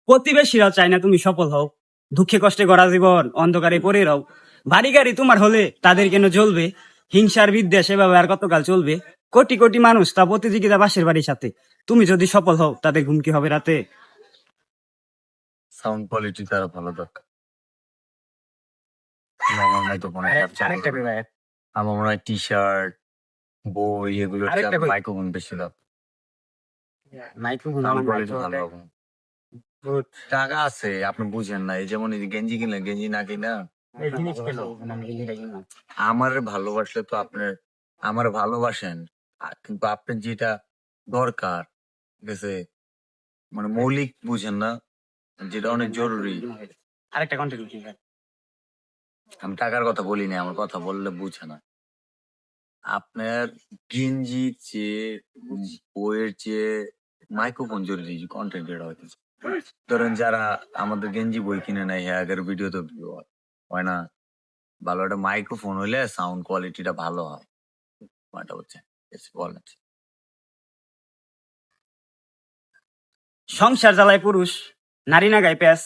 প্রতিবেশীরাও চায় না তুমি সফল হও। দুঃখে কষ্টে গড়া জীবন অন্ধকারে পড়ে রও। বাড়ি গাড়ি তোমার হলে তাদের কেন জ্বলবে? হিংসার বিদ্বেষ এভাবে আর কতকাল চলবে? কোটি কোটি মানুষ তা প্রতিযোগিতা বাসের বাড়ির সাথে। তুমি যদি সফল হও তাদের ঘুম কি হবে রাতে? সাউন্ড কোয়ালিটি তার ভালো দরকার। আমার নাই তো মনে হয় আমার মনে হয় টি শার্ট বই এগুলো মাইক্রোফোন বেশি দাম। সাউন্ড কোয়ালিটি ভালো হবে। টাকা আছে আপনি বুঝেন না। এই যেমন এই যে গেঞ্জি কিনলেন, গেঞ্জি না কিনা আমার ভালোবাসলে তো আপনার আমার ভালোবাসেন, কিন্তু আপনার যেটা দরকার ঠিক আছে, মানে মৌলিক বুঝেন না, যেটা অনেক জরুরি। আরেকটা কন্টেন্ট আমি টাকার কথা বলিনি, আমার কথা বললে বুঝে না। আপনার গেঞ্জির চেয়ে বইয়ের চেয়ে মাইক্রোফোন জরুরি কন্টেন্ট ক্রিয়েটর হইতেছে। ধরেন যারা আমাদের গেঞ্জি বই কিনে নেয় আগের ভিডিও তো ভিউ হয় না। ভালো একটা মাইক্রোফোন হইলে সাউন্ড কোয়ালিটিটা ভালো হয়। এটা হচ্ছে বলেন। সংসার জ্বালায় পুরুষ, নারী না গায়ে প্যাস।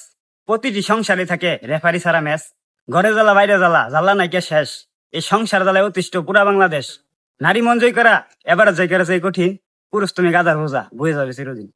প্রতিটি সংসারে থাকে রেফারি ছাড়া ম্যাচ। ঘরে জ্বালা বাইরে জ্বালা, জ্বালা নাইকে শেষ। এই সংসার জ্বালায় অতিষ্ঠ পুরা বাংলাদেশ। নারী মন জয় করা এবার জয় করা চাই কঠিন। পুরুষ তুমি গাদার বোঝা, বয়ে যাবে চিরদিন।